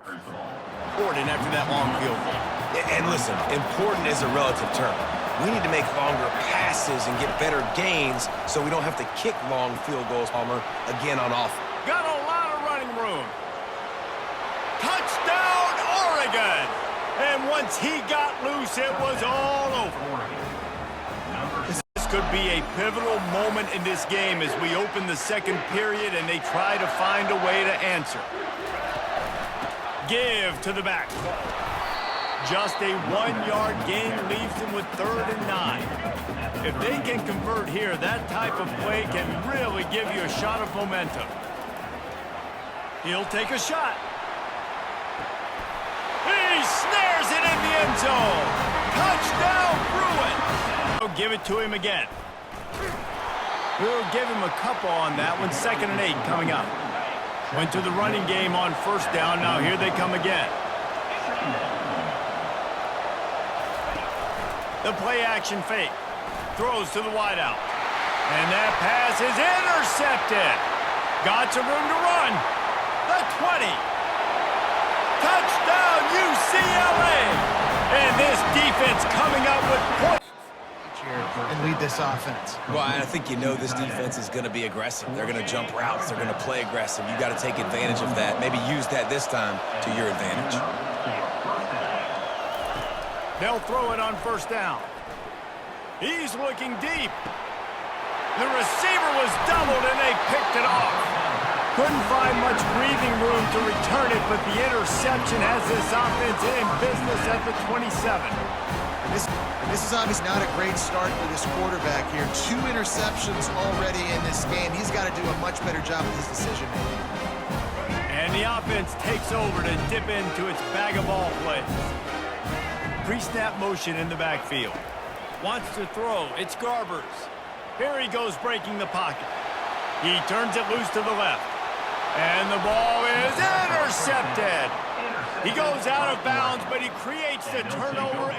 Important after that long field goal. And listen, important is a relative term. We need to make longer passes and get better gains so we don't have to kick long field goals, Palmer, again on offense. Got a lot of running room. Touchdown, Oregon! And once he got loose, it was all over. This could be a pivotal moment in this game as we open the second period and they try to find a way to answer. Give to the back. Just a 1-yard gain leaves them with 3rd and 9. If they can convert here, that type of play can really give you a shot of momentum. He'll take a shot. He snares it in the end zone. Touchdown, Bruin. We'll give it to him again. We'll give him a couple on that one. 2nd and 8 coming up. Went to the running game on 1st down. Now here they come again. The play-action fake. Throws to the wideout. And that pass is intercepted. Got some room to run. The 20. Touchdown, UCLA. And this defense coming up with points. And lead this offense. Well, I think you know this defense is going to be aggressive. They're going to jump routes. They're going to play aggressive. You got to take advantage of that. Maybe use that this time to your advantage. They'll throw it on 1st down. He's looking deep. The receiver was doubled and they picked it off. Couldn't find much breathing room to return it, but the interception has this offense in business at the 27. This is obviously not a great start for this quarterback here. 2 interceptions already in this game. He's got to do a much better job with his decision-making. And the offense takes over to dip into its bag of ball plays. Pre-snap motion in the backfield. Wants to throw. It's Garbers. Here he goes breaking the pocket. He turns it loose to the left. And the ball is intercepted. He goes out of bounds, but he creates the turnover.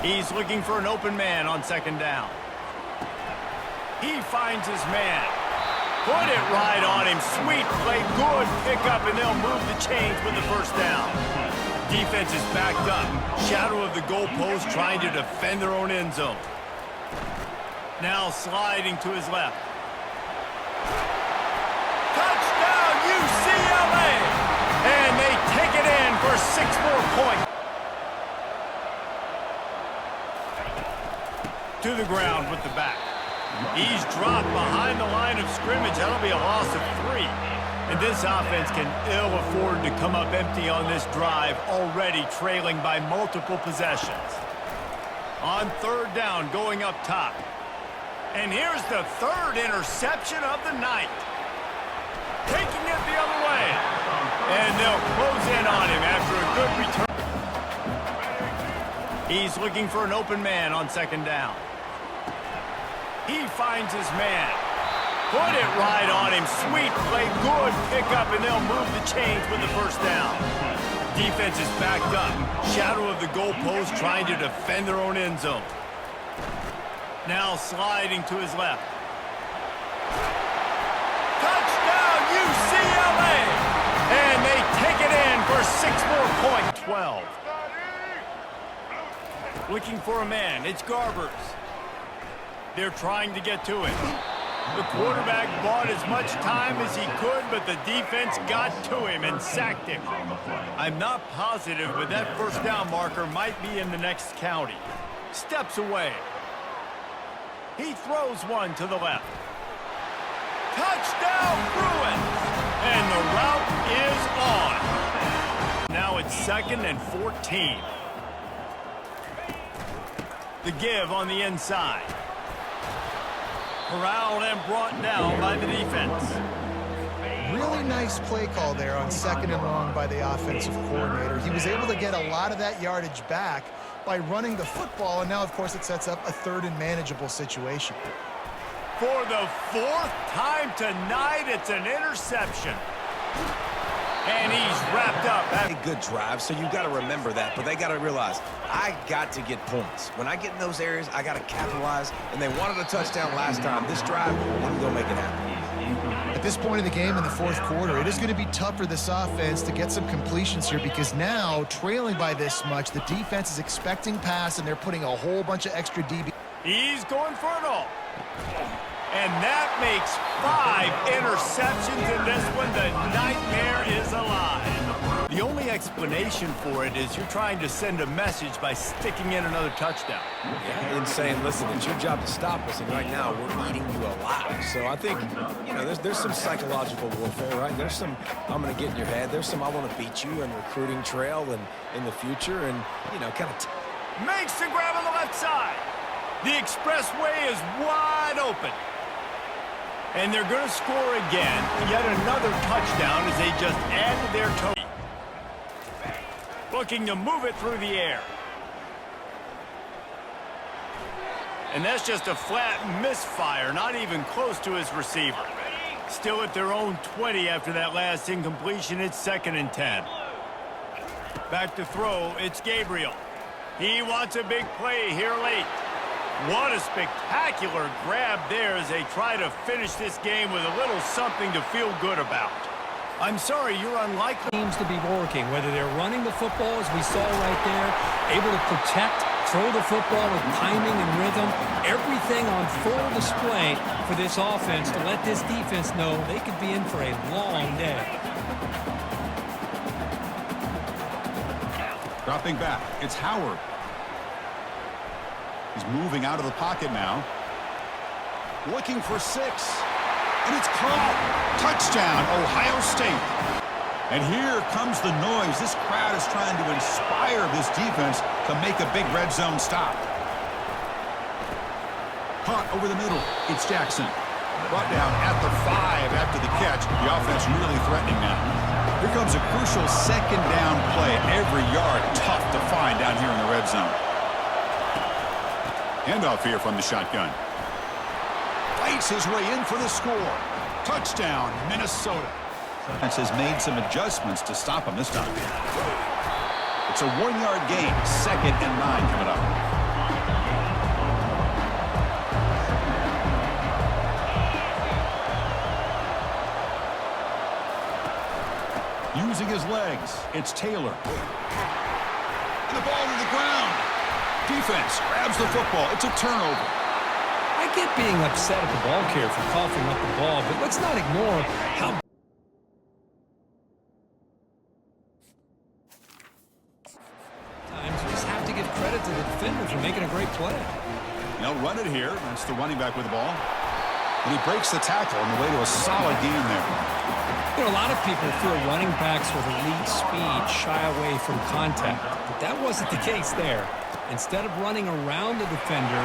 He's looking for an open man on 2nd down. He finds his man. Put it right on him. Sweet play. Good pickup, and they'll move the chains with the 1st down. Defense is backed up. Shadow of the goalpost trying to defend their own end zone. Now sliding to his left. Touchdown, UCLA! And they take it in for 6 more points. To the ground with the back. He's dropped behind the line of scrimmage. That'll be a loss of 3. And this offense can ill afford to come up empty on this drive, already trailing by multiple possessions. On 3rd down, going up top. And here's the 3rd interception of the night. Taking it the other way. And they'll close in on him after a good return. He's looking for an open man on 2nd down. He finds his man. Put it right on him. Sweet play. Good pickup, and they'll move the chains with the 1st down. Defense is backed up. Shadow of the goalpost trying to defend their own end zone. Now sliding to his left. Touchdown, UCLA! And they take it in for 6 more points. 12. Looking for a man. It's Garbers. They're trying to get to him. The quarterback bought as much time as he could, but the defense got to him and sacked him. I'm not positive, but that 1st down marker might be in the next county. Steps away. He throws one to the left. Touchdown, Bruins! And the route is on. Now it's 2nd and 14. The give on the inside. Corralled and brought down by the defense. Really nice play call there on 2nd and long by the offensive coordinator. He was able to get a lot of that yardage back by running the football, and now, of course, it sets up a 3rd and manageable situation. For the 4th time tonight, it's an interception. And he's wrapped up. A good drive, so you got to remember that. But they got to realize, I got to get points. When I get in those areas, I got to capitalize. And they wanted a touchdown last time. This drive, I'm going to make it happen. At this point in the game in the fourth quarter, it is going to be tough for this offense to get some completions here because now, trailing by this much, the defense is expecting pass and they're putting a whole bunch of extra DB. He's going for it all. And that makes 5 interceptions in this one. The nightmare is alive. The only explanation for it is you're trying to send a message by sticking in another touchdown. Yeah, and saying, listen, it's your job to stop us, and right now we're eating you alive. So I think, you know, there's some psychological warfare, right? There's some, I'm going to get in your head. There's some, I want to beat you and recruiting trail and in the future and, you know, kind of... Makes the grab on the left side. The expressway is wide open. And they're going to score again. Yet another touchdown as they just added their toe. Looking to move it through the air. And that's just a flat misfire, not even close to his receiver. Still at their own 20 after that last incompletion. It's 2nd and 10. Back to throw, it's Gabriel. He wants a big play here late. What a spectacular grab there as they try to finish this game with a little something to feel good about. I'm sorry, you're unlikely. Seems to be working, whether they're running the football, as we saw right there, able to protect, throw the football with timing and rhythm, everything on full display for this offense to let this defense know they could be in for a long day. Dropping back, it's Howard. He's moving out of the pocket now. Looking for 6. And it's caught. Touchdown, Ohio State. And here comes the noise. This crowd is trying to inspire this defense to make a big red zone stop. Caught over the middle. It's Jackson. Brought down at the 5 after the catch. The offense really threatening now. Here comes a crucial 2nd down play. Every yard tough to find down here in the red zone. Handoff here from the shotgun. Fights his way in for the score. Touchdown, Minnesota. Defense has made some adjustments to stop him this time. It's a 1-yard gain. 2nd and 9 coming up. Using his legs, it's Taylor. And the ball to the ground. Defense grabs the football. It's a turnover. I get being upset at the ball carrier for coughing up the ball, but let's not ignore how... Times you just have to give credit to the defender for making a great play. They'll run it here. That's the running back with the ball. And he breaks the tackle on the way to a solid gain there. You know, a lot of people feel running backs with elite speed shy away from contact, but that wasn't the case there. Instead of running around the defender,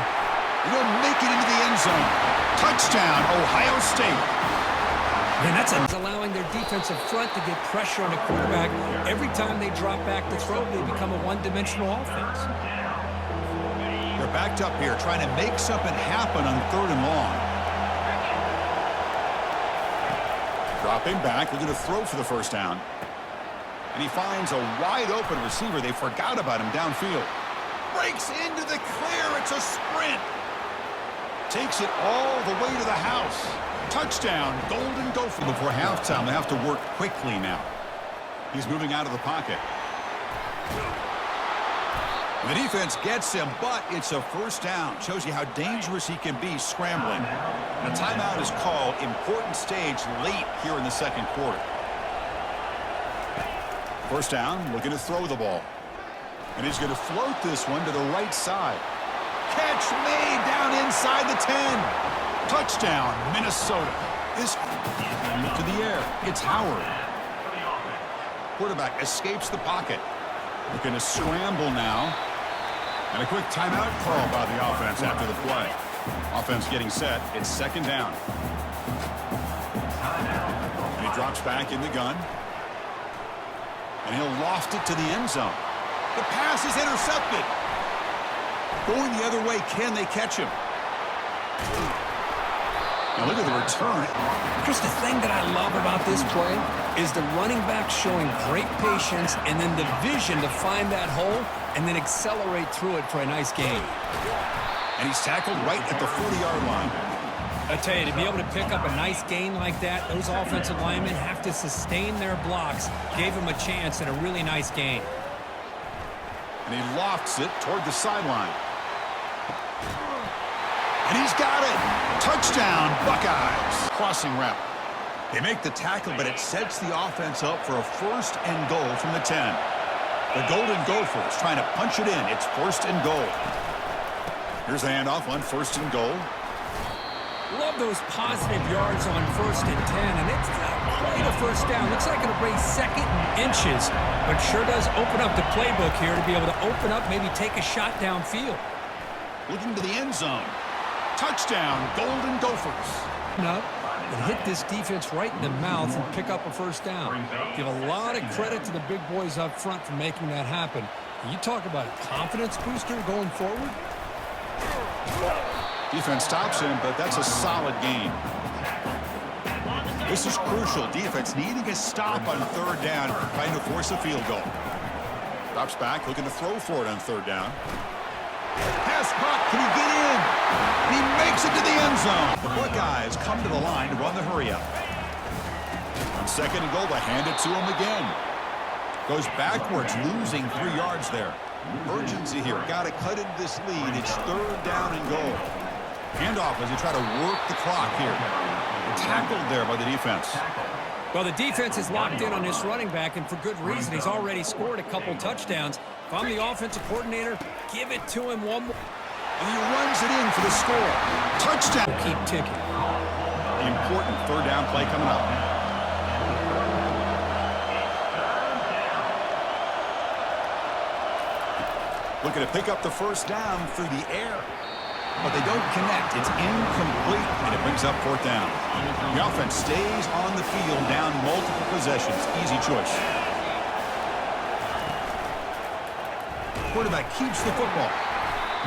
he'll make it into the end zone. Touchdown, Ohio State. and that's allowing their defensive front to get pressure on the quarterback. Every time they drop back to throw, they become a one-dimensional offense. They're backed up here, trying to make something happen on 3rd and long. Dropping back, looking to throw for the first down. And he finds a wide-open receiver. They forgot about him downfield. Breaks into the clear. It's a sprint. Takes it all the way to the house. Touchdown, Golden Gopher. Before halftime, they have to work quickly now. He's moving out of the pocket. The defense gets him, but it's a first down. Shows you how dangerous he can be scrambling. And a timeout is called. Important stage late here in the second quarter. First down, looking to throw the ball. And he's going to float this one to the right side. Catch made down inside the 10. Touchdown, Minnesota. This to the air. It's Howard. Quarterback escapes the pocket. Looking to scramble now. And a quick timeout call by the offense after the play. Offense getting set. It's second down. And he drops back in the gun. And he'll loft it to the end zone. The pass is intercepted. Going the other way, can they catch him? Now look at the return. Chris, the thing that I love about this play is the running back showing great patience and then the vision to find that hole and then accelerate through it for a nice gain. And he's tackled right at the 40-yard line. I tell you, to be able to pick up a nice gain like that, those offensive linemen have to sustain their blocks. Gave him a chance and a really nice gain. And he lofts it toward the sideline. And he's got it. Touchdown, Buckeyes. Crossing route. They make the tackle, but it sets the offense up for a 1st and goal from the 10. The Golden Gophers trying to punch it in. It's 1st and goal. Here's the handoff on 1st and goal. Love those positive yards on 1st and 10, and it's not quite a 1st down. Looks like it'll bring 2nd and inches, but sure does open up the playbook here to be able to open up, maybe take a shot downfield. Looking to the end zone. Touchdown, Golden Gophers. No, and hit this defense right in the mouth and pick up a 1st down. Give a lot of credit to the big boys up front for making that happen. You talk about a confidence booster going forward. Defense stops him, but that's a solid gain. This is crucial. Defense needing a stop on 3rd down, trying to force a field goal. Drops back, looking to throw for it on 3rd down. Pass caught. Can he get in? And he makes it to the end zone. The Buckeyes come to the line to run the hurry-up. On 2nd and goal, they hand it to him again. Goes backwards, losing 3 yards there. Urgency here. Got to cut into this lead. It's 3rd down and goal. Handoff as they try to work the clock here. Tackled there by the defense. Well, the defense is locked in on this running back, and for good reason. He's already scored a couple touchdowns. If I'm the offensive coordinator, give it to him one more. And he runs it in for the score. Touchdown. Keep ticking. The important 3rd down play coming up. Looking to pick up the 1st down through the air. But they don't connect. It's incomplete, and it brings up 4th down. The offense stays on the field, down multiple possessions. Easy choice. Quarterback keeps the football.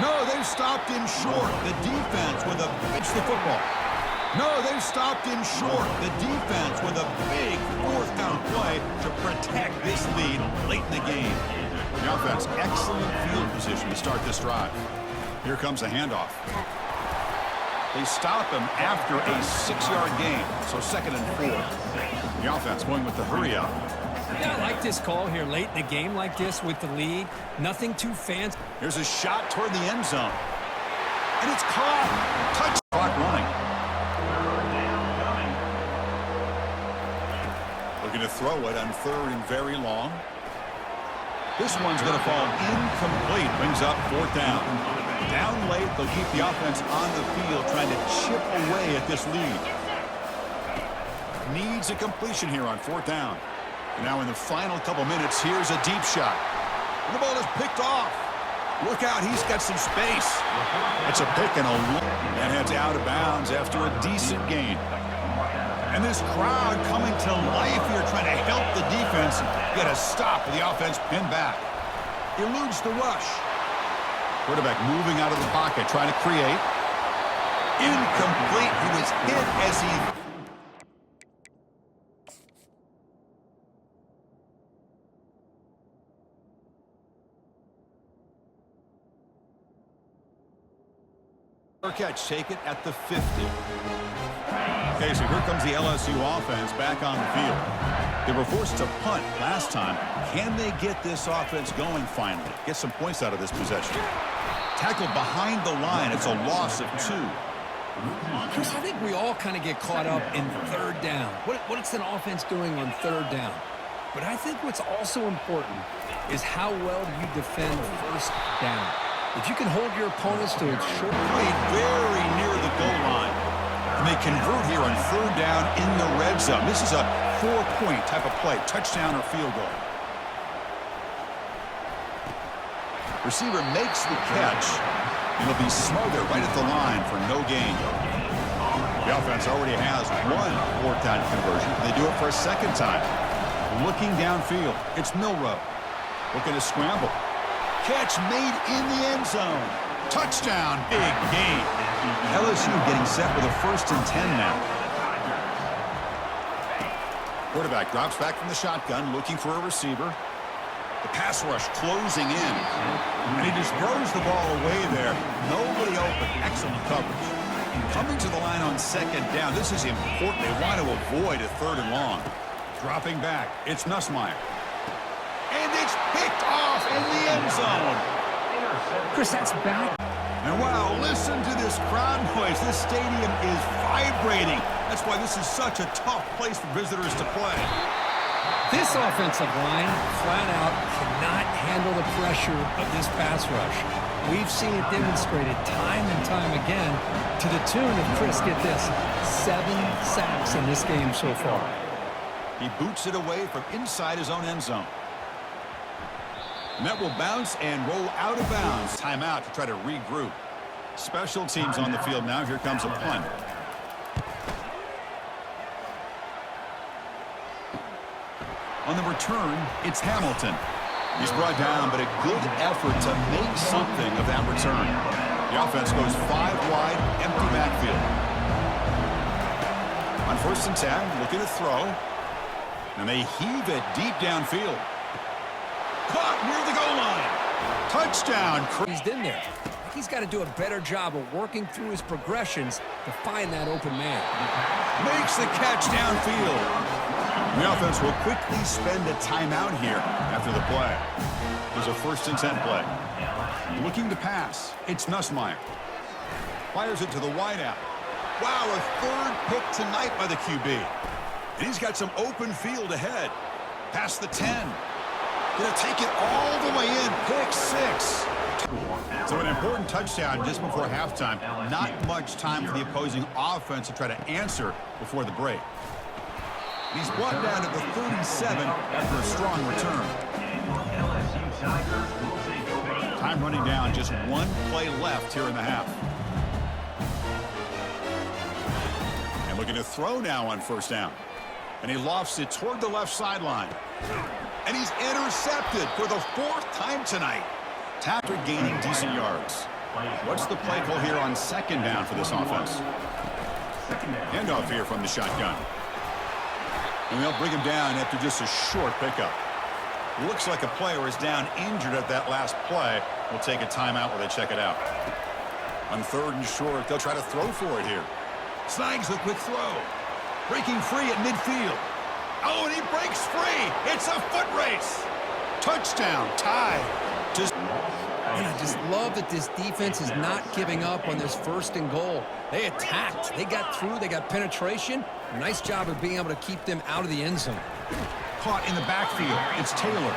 No, they've stopped him short. The defense with a pitch the football. No, they've stopped him short. The defense with a big 4th down play to protect this lead late in the game. The offense, excellent field position to start this drive. Here comes a handoff. They stop him after a 6-yard gain, so 2nd and 4. The offense going with the hurry-up. Yeah, I like this call here late in the game like this with the lead. Nothing too fancy. Here's a shot toward the end zone. And it's caught. Touch clock running. Looking to throw it on 3rd and very long. This one's going to fall incomplete. Brings up 4th down. Down late, they'll keep the offense on the field trying to chip away at this lead. Needs a completion here on 4th down. Now in the final couple minutes, here's a deep shot. The ball is picked off. Look out, he's got some space. It's a pick and a and heads out of bounds after a decent gain. And this crowd coming to life here trying to help the defense get a stop with the offense pinned back. Eludes the rush. Quarterback moving out of the pocket, trying to create. Incomplete. He was hit as he... catch, take it at the 50. Okay, so here comes the LSU offense back on the field. They were forced to punt last time. Can they get this offense going finally? Get some points out of this possession. Tackled behind the line. It's a loss of 2. Chris, I think we all kind of get caught up in 3rd down. What's an offense doing on 3rd down? But I think what's also important is how well do you defend 1st down. If you can hold your opponents to a short played very near the goal line. And they convert here on 3rd down in the red zone. This is a 4-point type of play, touchdown or field goal. Receiver makes the catch. It'll be smothered right at the line for no gain. The offense already has 1 4th down conversion. They do it for a 2nd time. Looking downfield, it's Milroe. Looking to scramble. Catch made in the end zone. Touchdown, big gain. LSU getting set with a 1st and 10 now. Quarterback drops back from the shotgun, looking for a receiver. The pass rush closing in. And he just throws the ball away there. Nobody open. Excellent coverage. Coming to the line on second down. This is important. They want to avoid a 3rd and long. Dropping back. It's Nussmeier. And it's picked off in the end zone. Chris, that's bad. And wow, listen to this crowd noise. This stadium is vibrating. That's why this is such a tough place for visitors to play. This offensive line, flat out, cannot handle the pressure of this pass rush. We've seen it demonstrated time and time again to the tune of, Chris, get this, 7 sacks in this game so far. He boots it away from inside his own end zone. And that will bounce and roll out of bounds. Timeout to try to regroup. Special teams on the field now. Here comes a punt. On the return, it's Hamilton. He's brought down, but a good effort to make something of that return. The offense goes 5 wide, empty backfield. On 1st and 10, looking to throw. And they heave it deep downfield. Caught near the goal line. Touchdown. He's in there. He's got to do a better job of working through his progressions to find that open man. Makes the catch downfield. The offense will quickly spend a timeout here after the play. There's a 1st and 10 play. Looking to pass. It's Nussmeier. Fires it to the wideout. Wow, a 3rd pick tonight by the QB. And he's got some open field ahead. Past the 10. Gonna take it all the way in. Pick 6. So an important touchdown just before halftime. Not much time for the opposing offense to try to answer before the break. He's brought down to the 37 after a strong return. Time running down, just 1 play left here in the half. And looking to throw now on 1st down. And he lofts it toward the left sideline. And he's intercepted for the 4th time tonight. After gaining decent yards. What's the play call here on 2nd down for this offense? Handoff here from the shotgun. And they'll bring him down after just a short pickup. Looks like a player is down injured at that last play. We'll take a timeout while they check it out. On 3rd and short, they'll try to throw for it here. Snags the quick throw. Breaking free at midfield. Oh, and he breaks free. It's a foot race. Touchdown, tie. And I just love that this defense is not giving up on this 1st and goal. They attacked. They got through. They got penetration. Nice job of being able to keep them out of the end zone. Caught in the backfield. It's Taylor.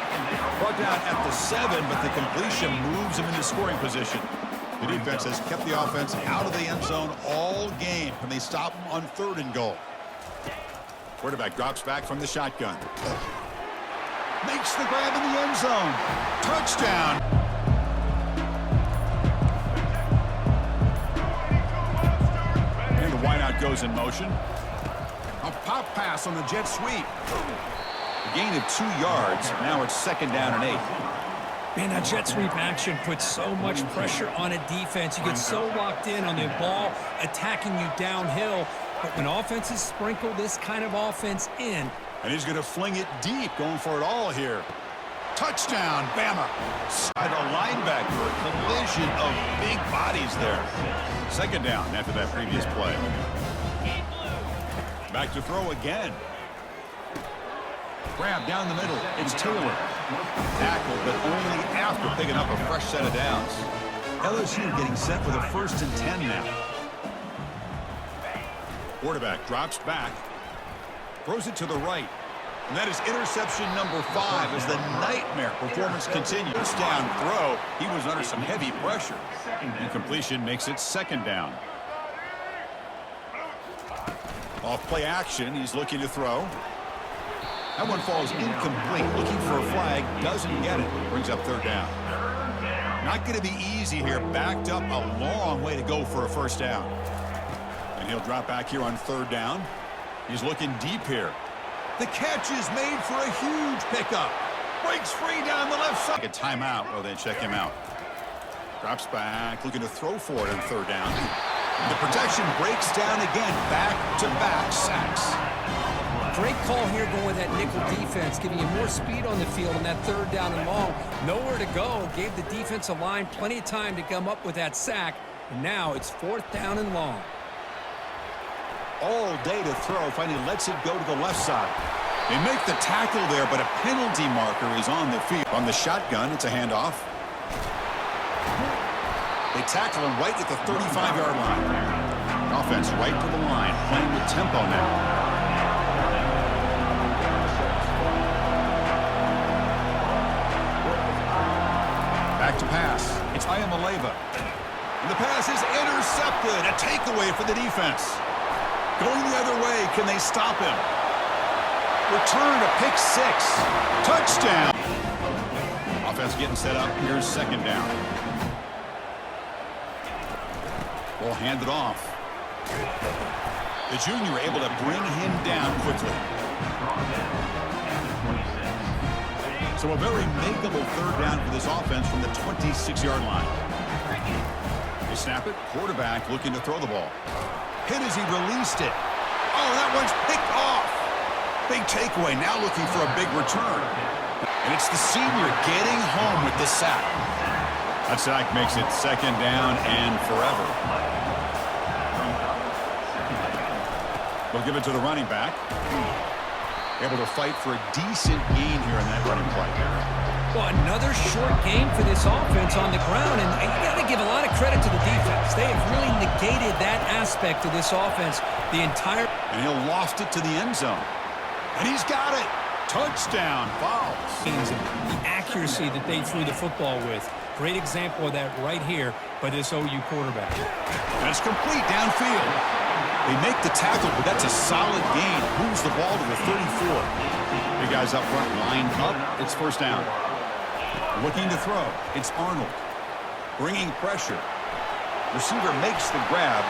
Brought down at the 7, but the completion moves him into scoring position. The defense has kept the offense out of the end zone all game, and they stop on 3rd and goal. Quarterback drops back from the shotgun. Makes the grab in the end zone. Touchdown. And the wideout goes in motion. A pop pass on the jet sweep. A gain of 2 yards. Now it's 2nd down and 8. Man, that jet sweep action puts so much pressure on a defense. You get so locked in on the ball attacking you downhill. But when offenses sprinkle this kind of offense in. And he's going to fling it deep, going for it all here. Touchdown, Bama. Side a linebacker, a collision of big bodies there. 2nd down after that previous play. Back to throw again. Grab down the middle. It's Taylor. Tackled, but only after picking up a fresh set of downs. LSU getting set for the 1st and 10 now. Quarterback drops back. Throws it to the right. And that is interception number 5 as the nightmare performance continues. First down throw. He was under some heavy pressure. Incompletion makes it 2nd down. Off play action. He's looking to throw. That one falls incomplete. Looking for a flag. Doesn't get it. Brings up 3rd down. Not going to be easy here. Backed up a long way to go for a 1st down. And he'll drop back here on 3rd down. He's looking deep here. The catch is made for a huge pickup. Breaks free down the left side. A timeout while they check him out. Drops back, looking to throw for it on 3rd down. The protection breaks down again. Back-to-back sacks. Great call here going with that nickel defense, giving you more speed on the field on that 3rd down and long. Nowhere to go. Gave the defensive line plenty of time to come up with that sack. And now it's 4th down and long. all day to throw. Finally lets it go to the left side. They make the tackle there, but a penalty marker is on the field. From the shotgun, it's a handoff. They tackle him right at the 35-yard line. Offense right to the line, playing with tempo now. Back to pass. It's Ayamaleva. And the pass is intercepted. A takeaway for the defense. Going the other way. Can they stop him? Return to pick six. Touchdown. Offense getting set up. Here's second down. Ball handed off. The junior able to bring him down quickly. So a very makeable third down for this offense from the 26-yard line. They snap it. Quarterback looking to throw the ball. Hit as he released it. Oh, that one's picked off. Big takeaway. Now looking for a big return. And it's the senior getting home with the sack. That sack makes it second down and forever. They'll give it to the running back. Able to fight for a decent gain here in that running play. Well, another short gain for this offense on the ground, and you got to give a lot of credit to the defense. They have really negated that aspect of this offense the entire... And he'll loft it to the end zone. And he's got it. Touchdown, Vols. The accuracy that they threw the football with. Great example of that right here by this OU quarterback. And it's complete downfield. They make the tackle, but that's a solid gain. Moves the ball to the 34. Big guys up front, lined up. It's first down. Looking to throw. It's Arnold. Bringing pressure. Receiver makes the grab.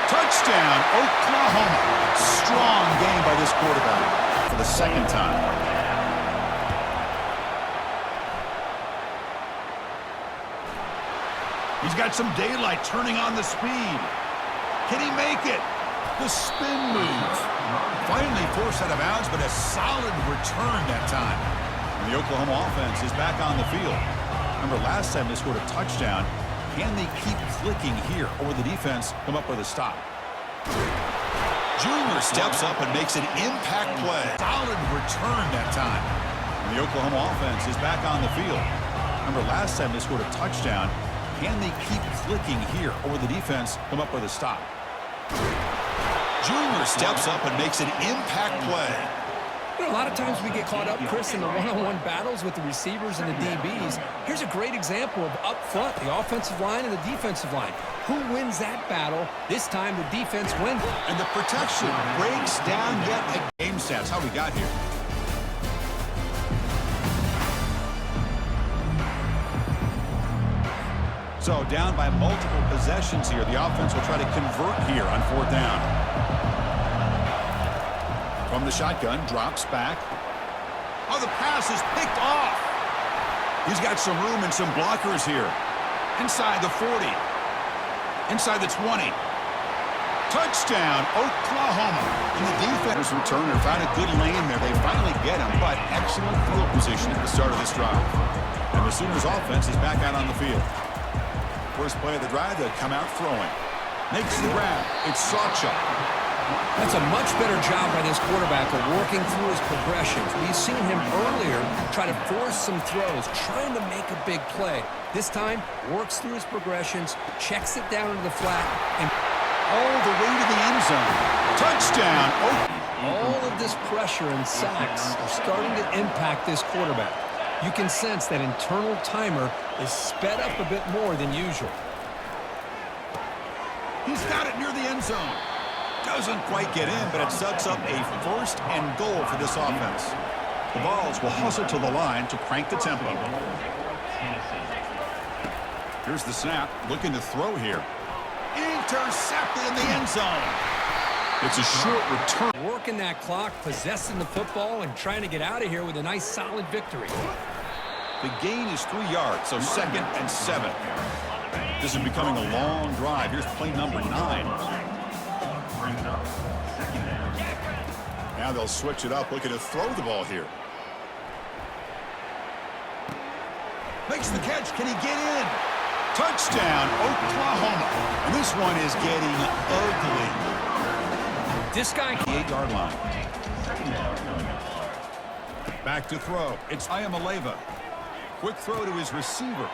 Touchdown, Oklahoma. Strong game by this quarterback for the second time. He's got some daylight turning on the speed. Can he make it? The spin move. Finally forced out of bounds, but a solid return that time. And the Oklahoma offense is back on the field. Remember, last time they scored a touchdown. Can they keep clicking here, or will the defense come up with a stop? Junior steps up and makes an impact play. Solid return that time. And the Oklahoma offense is back on the field. Remember, last time they scored a touchdown. Can they keep clicking here, or will the defense come up with a stop? Junior steps up and makes an impact play. You know, a lot of times we get caught up, Chris, in the one-on-one battles with the receivers and the DBs. Here's a great example of up front, the offensive line and the defensive line. Who wins that battle? This time the defense wins. And the protection breaks down yet again. Game stats, how we got here. So down by multiple possessions here. The offense will try to convert here on fourth down. From the shotgun, drops back. Oh, the pass is picked off. He's got some room and some blockers here. Inside the 40. Inside the 20. Touchdown, Oklahoma. And the defense returner found a good lane there. They finally get him, but excellent field position at the start of this drive. And the Sooners offense is back out on the field. First play of the drive, they'll come out throwing. Makes the grab. It's Sawchuk. That's a much better job by this quarterback of working through his progressions. We've seen him earlier try to force some throws, trying to make a big play. This time, works through his progressions, checks it down into the flat, and all the way to the end zone. Touchdown. All of this pressure and sacks are starting to impact this quarterback. You can sense that internal timer is sped up a bit more than usual. He's got it near the end zone. Doesn't quite get in, but it sets up a first and goal for this offense. The Vols will hustle to the line to crank the tempo. Here's the snap, looking to throw here. Intercepted in the end zone. It's a short return. Working that clock, possessing the football, and trying to get out of here with a nice, solid victory. The gain is 3 yards, so 2nd and 7. This is becoming a long drive. Here's play number 9. Now they'll switch it up, looking to throw the ball here. Makes the catch. Can he get in? Touchdown, Oklahoma. And This one is getting ugly. This guy... The 8-yard line. Back to throw. It's Ayamaleva. Quick throw to his receiver.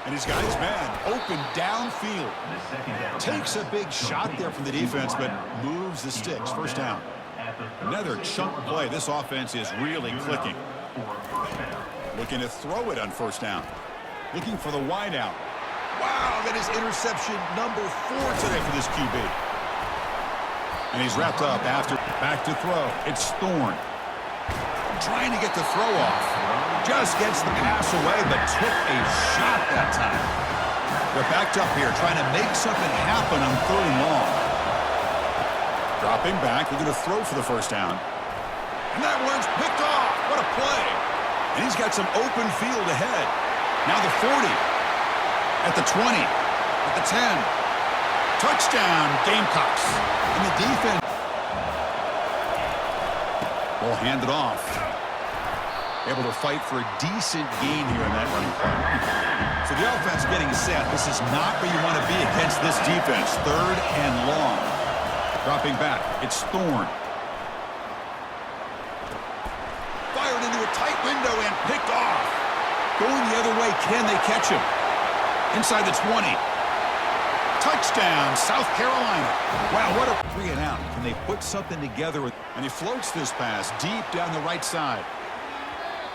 And he's got his man open downfield. Takes a big shot there from the defense, but moves the sticks. First down. Another chunk play. This offense is really clicking. Looking to throw it on first down. Looking for the wideout. Wow, that is interception number 4 today for this QB. And he's wrapped up after. Back to throw. It's Thorne. Trying to get the throw off. Just gets the pass away, but took a shot that time. They're backed up here, trying to make something happen on 3rd and long. Dropping back, looking to throw for the first down. And that one's picked off. What a play. And he's got some open field ahead. Now the 40. At the 20. At the 10. Touchdown, Gamecocks. And the defense. Ball handed off. Able to fight for a decent gain here in that running play. So the offense getting set. This is not where you want to be against this defense. 3rd and long. Dropping back. It's Thorne. Fired into a tight window and picked off. Going the other way. Can they catch him? Inside the 20. Touchdown, South Carolina. Wow, what a 3 and out. Can they put something together? And he floats this pass deep down the right side.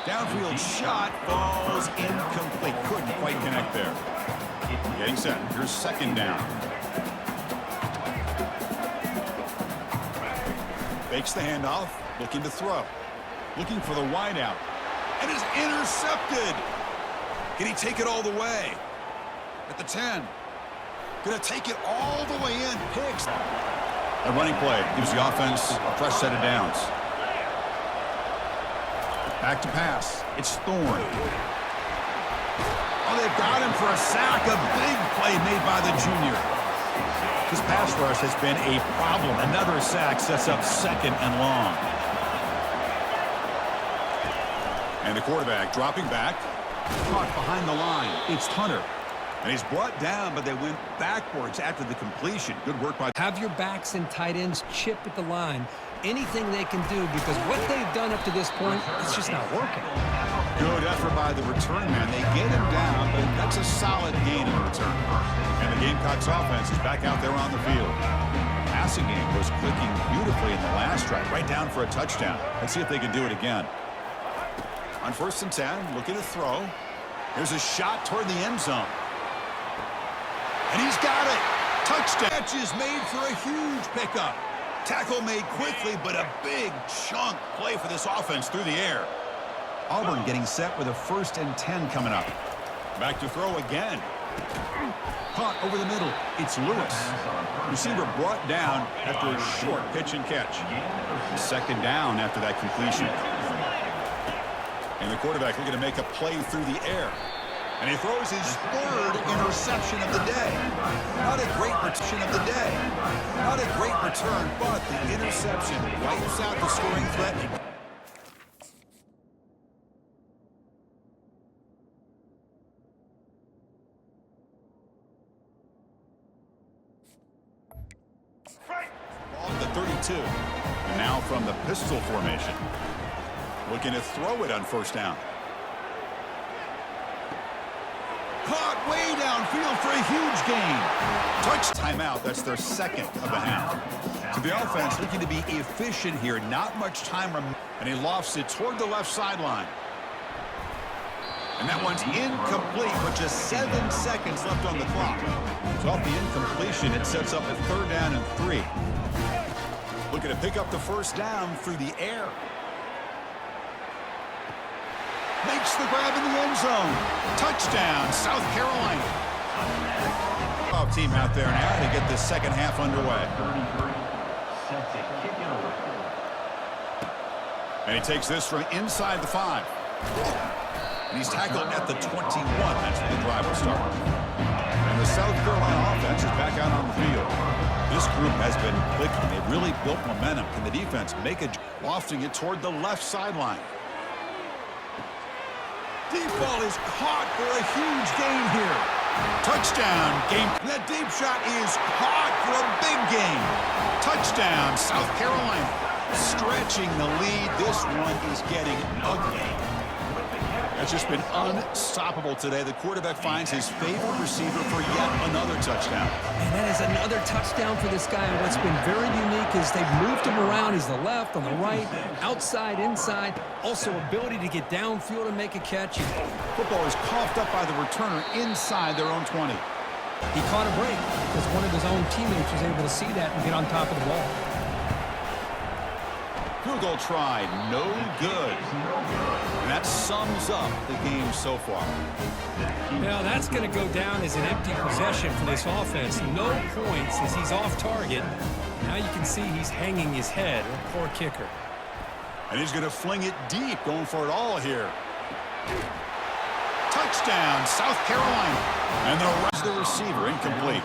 Downfield shot falls incomplete. Couldn't quite connect there. Getting set. Here's 2nd down. Fakes the handoff. Looking to throw. Looking for the wideout. And is intercepted. Can he take it all the way? At the 10. Gonna take it all the way in. Picks. A running play gives the offense a fresh set of downs. Back to pass. It's Thorne. Oh, they've got him for a sack. A big play made by the junior. This pass rush has been a problem. Another sack sets up 2nd and long. And the quarterback dropping back. Caught behind the line. It's Hunter. And he's brought down, but they went backwards after the completion. Good work by... Have your backs and tight ends chip at the line. Anything they can do, because what they've done up to this point, it's just not working. Good effort by the return man. They get him down, but that's a solid gain in return. And the Gamecocks offense is back out there on the field. Passing game was clicking beautifully in the last drive, right down for a touchdown. Let's see if they can do it again. On 1st and 10, looking to throw. Here's a shot toward the end zone. And he's got it. Touchdown. Catch is made for a huge pickup. Tackle made quickly, but a big chunk play for this offense through the air. Auburn getting set with a 1st and 10 coming up. Back to throw again. Caught over the middle. It's Lewis. Receiver brought down after a short pitch and catch. 2nd down after that completion. And the quarterback looking to make a play through the air. And he throws his 3rd interception of the day. Not a great return of the day. Not a great return, but the interception wipes out the scoring threat. Off the 32. And now from the pistol formation. Looking to throw it on 1st down. Caught way downfield for a huge gain. Touch timeout. That's their 2nd of the half. So the offense looking to be efficient here. Not much time remaining. And he lofts it toward the left sideline. And that one's incomplete with just 7 seconds left on the clock. So off the incompletion, it sets up a 3rd down and 3. Looking to pick up the 1st down through the air. Makes the grab in the end zone. Touchdown, South Carolina. Team out there now to get the 2nd half underway. And he takes this from inside the 5. And he's tackled at the 21. That's where the drive will start. And the South Carolina offense is back out on the field. This group has been clicking. They've really built momentum. Can the defense make a lofting it toward the left sideline? Deep ball is caught for a huge gain here. Touchdown, game. That deep shot is caught for a big gain. Touchdown, South Carolina. Stretching the lead. This one is getting ugly. That's just been unstoppable today. The quarterback finds his favorite receiver for yet another touchdown. And that is another touchdown for this guy. And what's been very unique is they've moved him around. He's the left, on the right, outside, inside. Also ability to get downfield and make a catch. Football is coughed up by the returner inside their own 20. He caught a break because one of his own teammates was able to see that and get on top of the ball. Field goal tried, no good. And that sums up the game so far. Now that's going to go down as an empty possession for this offense. No points as he's off target. Now you can see he's hanging his head. A poor kicker. And he's going to fling it deep, going for it all here. Touchdown, South Carolina. And the receiver incomplete.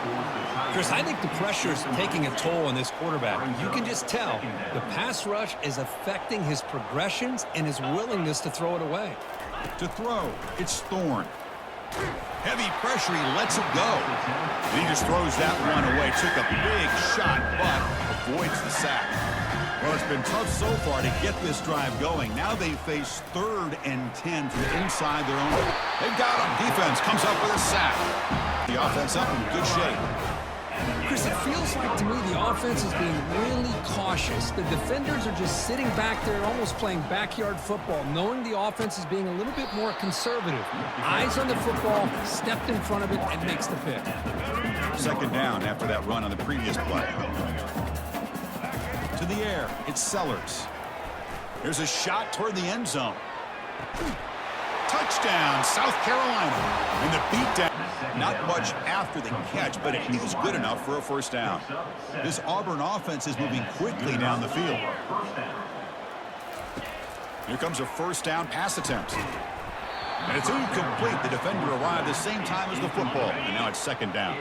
Chris, I think the pressure is taking a toll on this quarterback. You can just tell the pass rush is affecting his progressions and his willingness to throw it away. To throw, it's Thorne. Heavy pressure, he lets it go. And he just throws that one away. Took a big shot, but avoids the sack. Well, it's been tough so far to get this drive going. Now they face 3rd and 10 from inside their own. They've got him. Defense comes up with a sack. The offense up in good shape. Chris, it feels like to me the offense is being really cautious. The defenders are just sitting back there almost playing backyard football, knowing the offense is being a little bit more conservative. Eyes on the football, stepped in front of it, and makes the pick. 2nd down after that run on the previous play. To the air, it's Sellers. There's a shot toward the end zone. Touchdown, South Carolina. And the beatdown. Not much after the catch, but it was good enough for a 1st down. This Auburn offense is moving quickly down the field. Here comes a 1st down pass attempt. And it's incomplete. The defender arrived the same time as the football. And now it's 2nd down.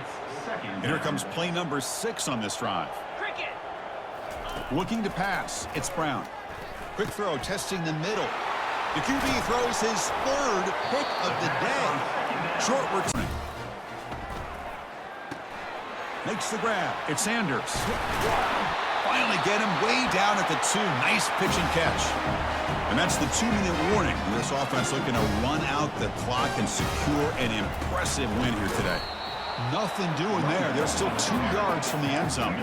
And here comes play number 6 on this drive. Looking to pass. It's Brown. Quick throw, testing the middle. The QB throws his 3rd pick of the day. Short return. Makes the grab. It's Sanders. Finally get him way down at the 2. Nice pitch and catch. And that's the 2-minute warning. This offense looking to run out the clock and secure an impressive win here today. Nothing doing there. They're still 2 yards from the end zone.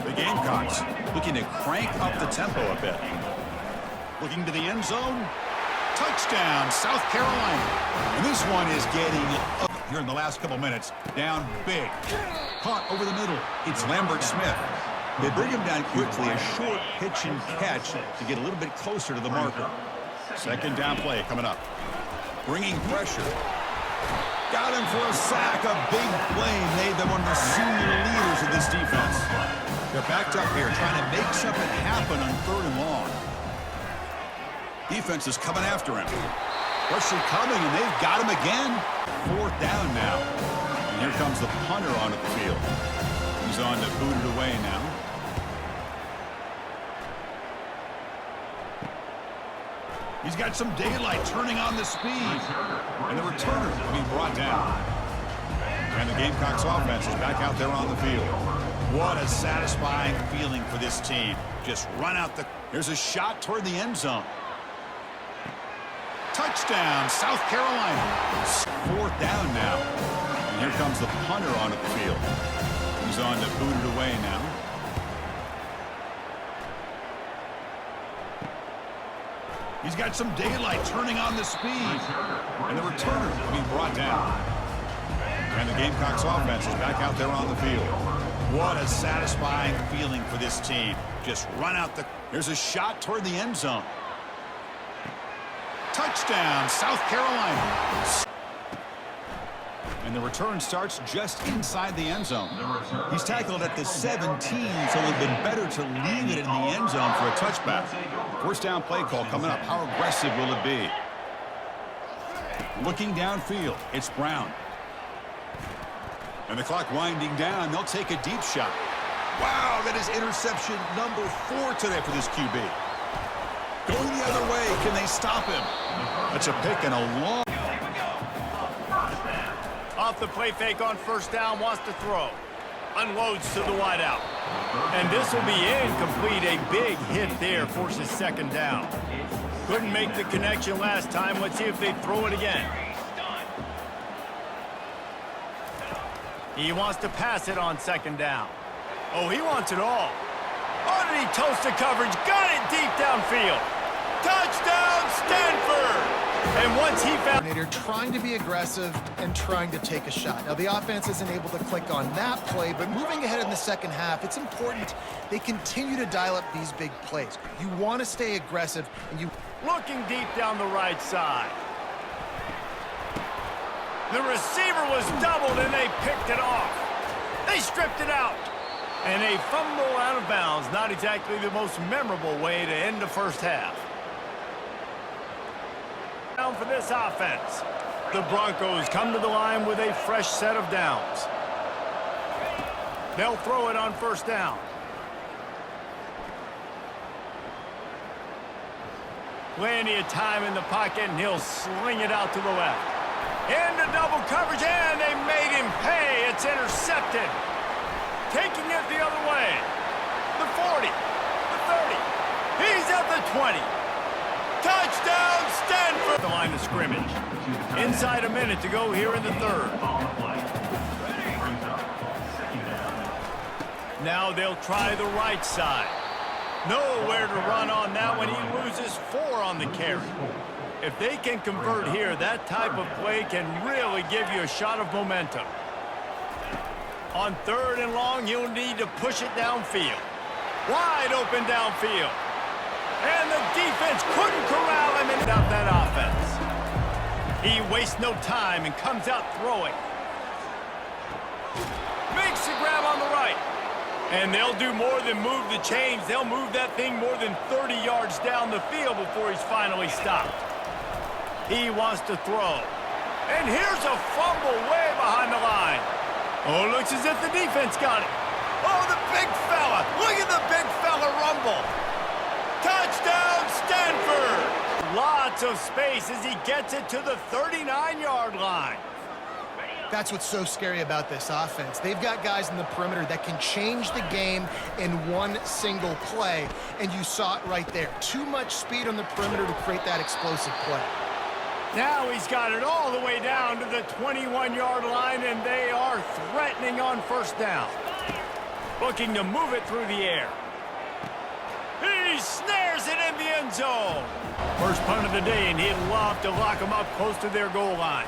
The Gamecocks looking to crank up the tempo a bit. Looking to the end zone. Touchdown, South Carolina. And this one is getting up here in the last couple minutes. Down big. Caught over the middle. It's Lambert Smith. They bring him down quickly. A short pitch and catch to get a little bit closer to the marker. 2nd down play coming up. Bringing pressure. Got him for a sack. A big play made them one of the senior leaders of this defense. They're backed up here trying to make something happen on 3rd and long. Defense is coming after him. Pressure coming, and they've got him again. 4th down now. And here comes the punter onto the field. He's on to boot it away now. He's got some daylight turning on the speed. And the returner being brought down. And the Gamecocks offense is back out there on the field. What a satisfying feeling for this team. Just run out the... Here's a shot toward the end zone. Touchdown, South Carolina. 4th down now. And here comes the punter onto the field. He's on to boot it away now. He's got some daylight turning on the speed. And the returner being brought down. And the Gamecocks offense is back out there on the field. What a satisfying feeling for this team. Just run out the... Here's a shot toward the end zone. Touchdown, South Carolina. And the return starts just inside the end zone. He's tackled at the 17, so it would have been better to leave it in the end zone for a touchback. 1st down play call coming up. How aggressive will it be? Looking downfield, it's Brown. And the clock winding down. They'll take a deep shot. Wow, that is interception number 4 today for this QB. Going the other way. Can they stop him? That's a pick and a long. the play fake on first down, wants to throw. Unloads to the wideout. And this will be incomplete. A big hit there, forces second down. Couldn't make the connection last time. Let's see if they throw it again. He wants to pass it on second down. Oh, he wants it all. Oh, did he toast the coverage? Got it deep downfield. Touchdown, Stanford! And once he found... Trying to be aggressive and trying to take a shot. Now, the offense isn't able to click on that play, but moving ahead in the second half, it's important they continue to dial up these big plays. You want to stay aggressive, and you... Looking deep down the right side. The receiver was doubled, and they picked it off. They stripped it out. And a fumble out of bounds. Not exactly the most memorable way to end the first half. Down for this offense. The Broncos come to the line with a fresh set of downs. They'll throw it on first down. Plenty of time in the pocket, and he'll sling it out to the left. Into double coverage, and they made him pay. It's intercepted. Taking it the other way. The 40, the 30. He's at the 20. Touchdown, Stanford! The line of scrimmage. Inside a minute to go here in the third. Now they'll try the right side. Nowhere to run on that one. He loses 4 on the carry. If they can convert here, that type of play can really give you a shot of momentum. On third and long, he'll need to push it downfield. Wide open downfield. And the defense couldn't corral him and out that offense. He wastes no time and comes out throwing. Makes the grab on the right. And they'll do more than move the chains. They'll move that thing more than 30 yards down the field before he's finally stopped. He wants to throw. And here's a fumble way behind the line. Oh, looks as if the defense got it. Oh, the big fella. Look at the big fella rumble. Touchdown, Stanford! Lots of space as he gets it to the 39-yard line. That's what's so scary about this offense. They've got guys in the perimeter that can change the game in one single play, and you saw it right there. Too much speed on the perimeter to create that explosive play. Now he's got it all the way down to the 21-yard line, and they are threatening on first down. Looking to move it through the air. He snares it in the end zone. First punt of the day, and he'd love to lock them up close to their goal line.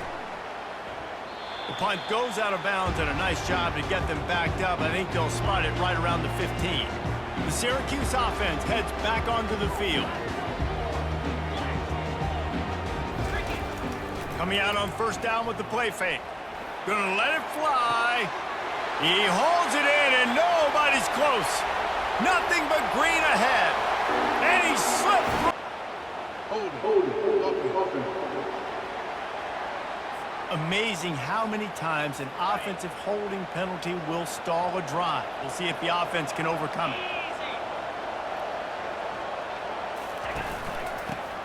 The punt goes out of bounds, and a nice job to get them backed up. I think they'll spot it right around the 15. The Syracuse offense heads back onto the field. Coming out on first down with the play fake. Gonna let it fly. He holds it in, and nobody's close. Nothing but green ahead. And he slipped. Amazing how many times an offensive holding penalty will stall a drive. We'll see if the offense can overcome it.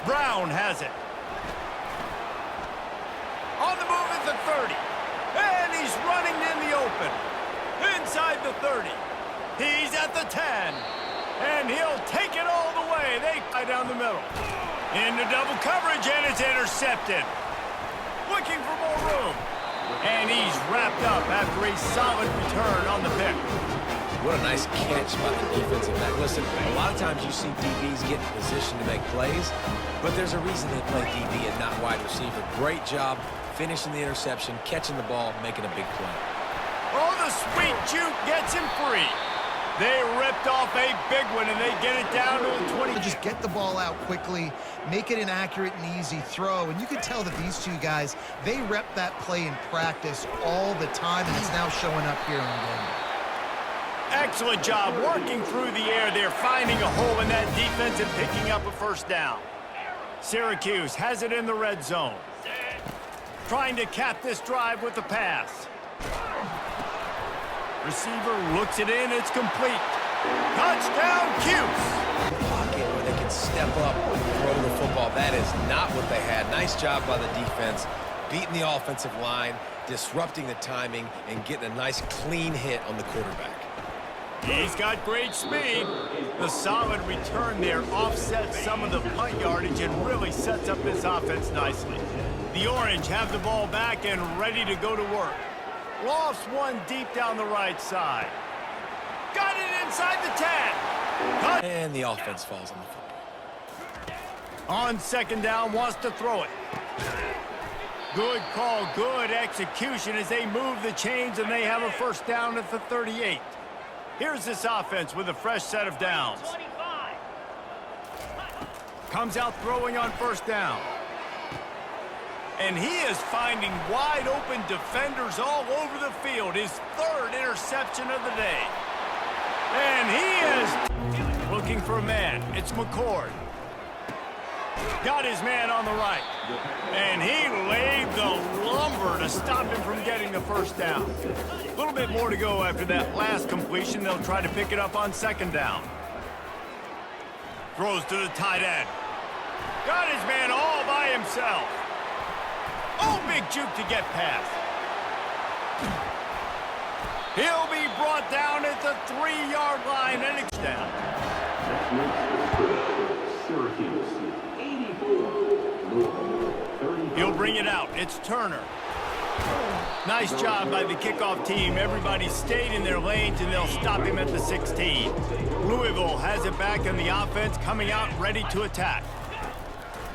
Brown has it. On the move at the 30. And he's running in the open. Inside the 30. He's at the 10. And he'll take it all the way. They tie down the middle. Into double coverage, and it's intercepted. Looking for more room. And he's wrapped up after a solid return on the pick. What a nice catch by the defensive back. Listen, a lot of times you see DBs get in position to make plays, but there's a reason they play DB and not wide receiver. Great job finishing the interception, catching the ball, making a big play. Oh, the sweet juke gets him free. They ripped off a big one, and they get it down to the 20. Just get the ball out quickly, make it an accurate and easy throw. And you can tell that these two guys, they rep that play in practice all the time, and it's now showing up here in the game. Excellent job working through the air there, finding a hole in that defense and picking up a first down. Syracuse has it in the red zone. Trying to cap this drive with the pass. Receiver looks it in, it's complete. Touchdown, Cuse! Pocket where they can step up and throw the football. That is not what they had. Nice job by the defense. beating the offensive line, disrupting the timing, and getting a nice clean hit on the quarterback. He's got great speed. The solid return there offsets some of the punt yardage and really sets up this offense nicely. The Orange have the ball back and ready to go to work. Lofts one deep down the right side. Got it inside the 10. And the offense falls on the football. On second down, wants to throw it. Good call, good execution as they move the chains and they have a first down at the 38. Here's this offense with a fresh set of downs. Comes out throwing on first down. And he is finding wide open defenders all over the field. His third interception of the day. And he is looking for a man. It's McCord. Got his man on the right. And he laid the lumber to stop him from getting the first down. A little bit more to go after that last completion. They'll try to pick it up on second down. Throws to the tight end. Got his man all by himself. Oh, big juke to get past. He'll be brought down at the 3-yard line and it's down. He'll bring it out. It's Turner. Nice job by the kickoff team. Everybody stayed in their lanes, and they'll stop him at the 16. Louisville has it back in the offense, coming out ready to attack.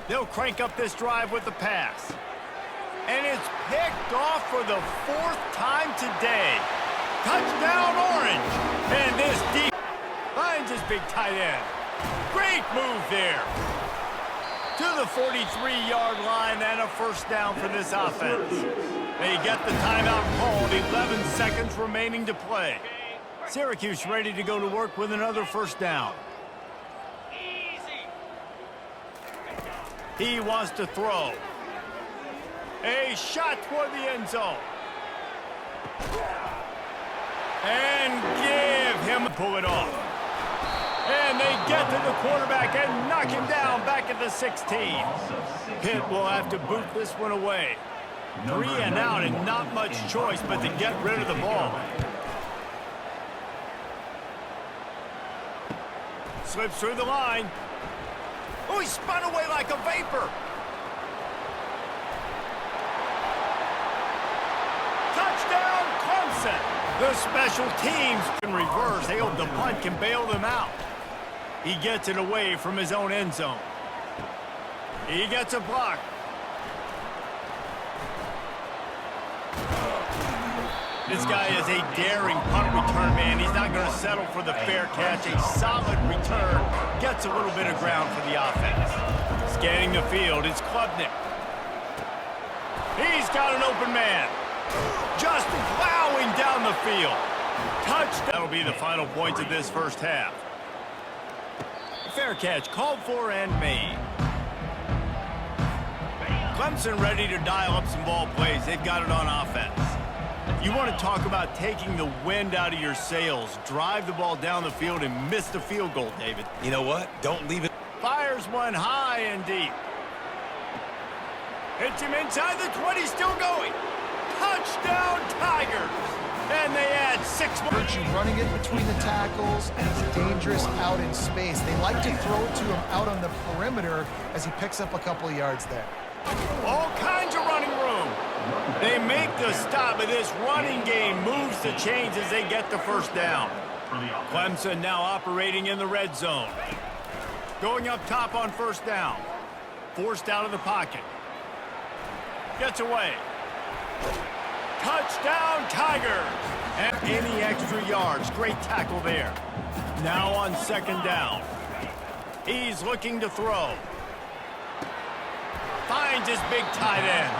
They'll crank up this drive with the pass. And it's picked off for the 4th time today. Touchdown, Orange. And this deep finds his big tight end. Great move there. To the 43-yard line and a first down for this offense. They get the timeout called, 11 seconds remaining to play. Syracuse ready to go to work with another first down. He wants to throw. A shot toward the end zone. And give him a pull it off. And they get to the quarterback and knock him down back at the 16. Pitt will have to boot this one away. 3 and out and not much choice but to get rid of the ball. Slips through the line. Oh, he spun away like a vapor. Touchdown, Clemson. The special teams in reverse. They hope the punt can bail them out. He gets it away from his own end zone. He gets a block. This guy is a daring punt return man. He's not going to settle for the fair catch. A solid return. Gets a little bit of ground for the offense. Scanning the field, it's Klubnik. He's got an open man. Just plowing down the field. Touchdown. That'll be the final points of this first half. Fair catch called for and made. Clemson ready to dial up some ball plays. They've got it on offense. You want to talk about taking the wind out of your sails. Drive the ball down the field and miss the field goal, David. You know what? Don't leave it. Fires one high and deep. Hits him inside the 20, still going. Touchdown, Tigers. And they add 6 more. Virtue running it between the tackles, and he's dangerous out in space. They like to throw it to him out on the perimeter as he picks up a couple of yards there. All kinds of running room. They make the stop, but this running game moves the chains as they get the first down. Clemson now operating in the red zone. Going up top on first down. Forced out of the pocket. Gets away. Touchdown, Tigers! And any extra yards. Great tackle there. Now on second down. He's looking to throw. Finds his big tight end.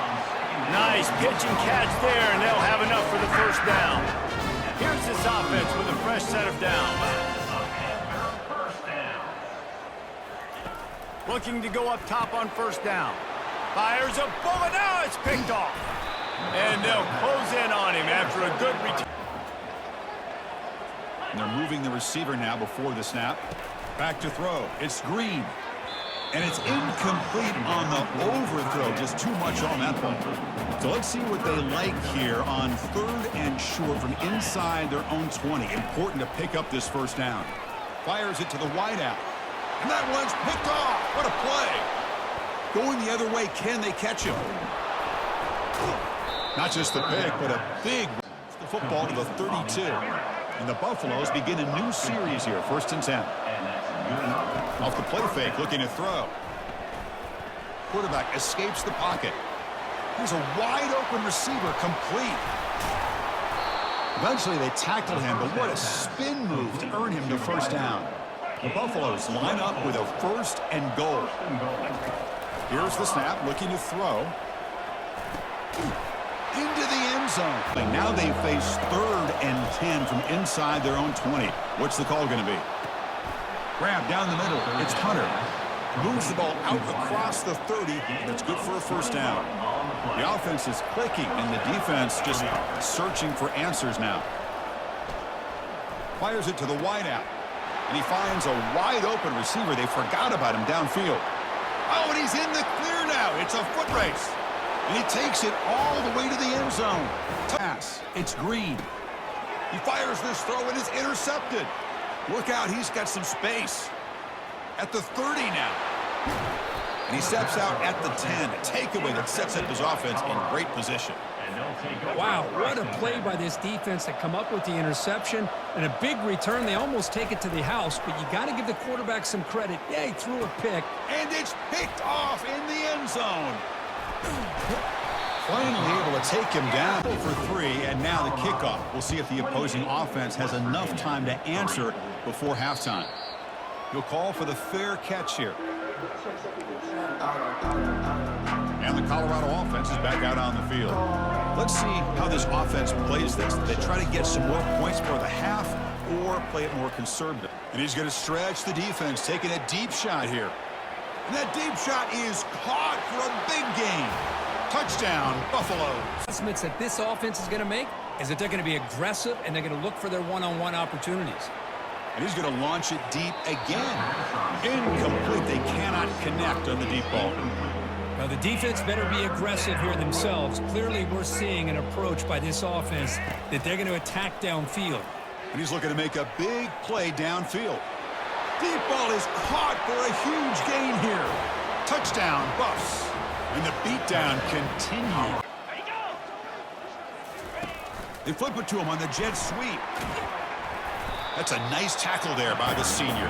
Nice pitch and catch there, and they'll have enough for the first down. Here's this offense with a fresh set of downs. Looking to go up top on first down. Fires a bullet. Now it's picked off. And they'll close in on him after a good return. They're moving the receiver now before the snap. Back to throw. It's Green. And it's incomplete on the overthrow. Just too much on that ball. So let's see what they like here on 3rd and short from inside their own 20. Important to pick up this first down. Fires it to the wideout. And that one's picked off. What a play. Going the other way, can they catch him? Not just the pick, but a big the football to the 32. And the Buffaloes begin a new series here, 1st and 10. Off the play fake, looking to throw. Quarterback escapes the pocket. Here's a wide-open receiver, complete. Eventually, they tackle him, but what a spin move to earn him the first down. The Buffaloes line up with a 1st and goal. Here's the snap, looking to throw. Into the end zone. And now they face 3rd and 10 from inside their own 20. What's the call going to be? Grab down the middle. It's Hunter. Moves the ball out across the 30. That's good for a first down. The offense is clicking, and the defense just searching for answers now. Fires it to the wideout. And he finds a wide-open receiver. They forgot about him downfield. Oh, and he's in the clear now. It's a foot race. And he takes it all the way to the end zone. Pass. It's Green. He fires this throw and is intercepted. Look out, he's got some space. At the 30 now. And he steps out at the 10. A takeaway that sets up his offense in great position. Wow, what a play by this defense to come up with the interception and a big return. They almost take it to the house, but you got to give the quarterback some credit. Yeah, he threw a pick. And it's picked off in the end zone. Finally able to take him down for 3, and now the kickoff. We'll see if the opposing offense has enough time to answer before halftime. He'll call for the fair catch here. And the Colorado offense is back out on the field. Let's see how this offense plays this. They try to get some more points for the half or play it more conservative. And he's going to stretch the defense, taking a deep shot here. And that deep shot is caught for a big gain. Touchdown, Buffalo. Estimates that this offense is going to make is that they're going to be aggressive and they're going to look for their one-on-one opportunities. And he's going to launch it deep again. Incomplete. They cannot connect on the deep ball. Now, the defense better be aggressive here themselves. Clearly, we're seeing an approach by this offense that they're going to attack downfield. And he's looking to make a big play downfield. Deep ball is caught for a huge gain here. Touchdown, Buffs. And the beatdown continues. They flip it to him on the jet sweep. That's a nice tackle there by the senior.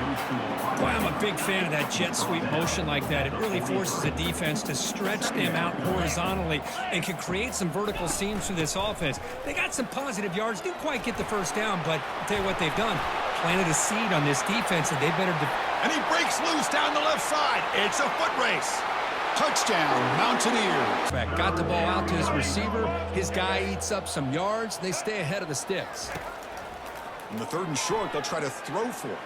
Boy, I'm a big fan of that jet sweep motion like that. It really forces the defense to stretch them out horizontally and can create some vertical seams through this offense. They got some positive yards. Didn't quite get the first down, but I'll tell you what they've done. Planted a seed on this defense, and they better... And he breaks loose down the left side. It's a foot race. Touchdown, Mountaineers. Got the ball out to his receiver. His guy eats up some yards. They stay ahead of the sticks. In the 3rd and short, they'll try to throw for it.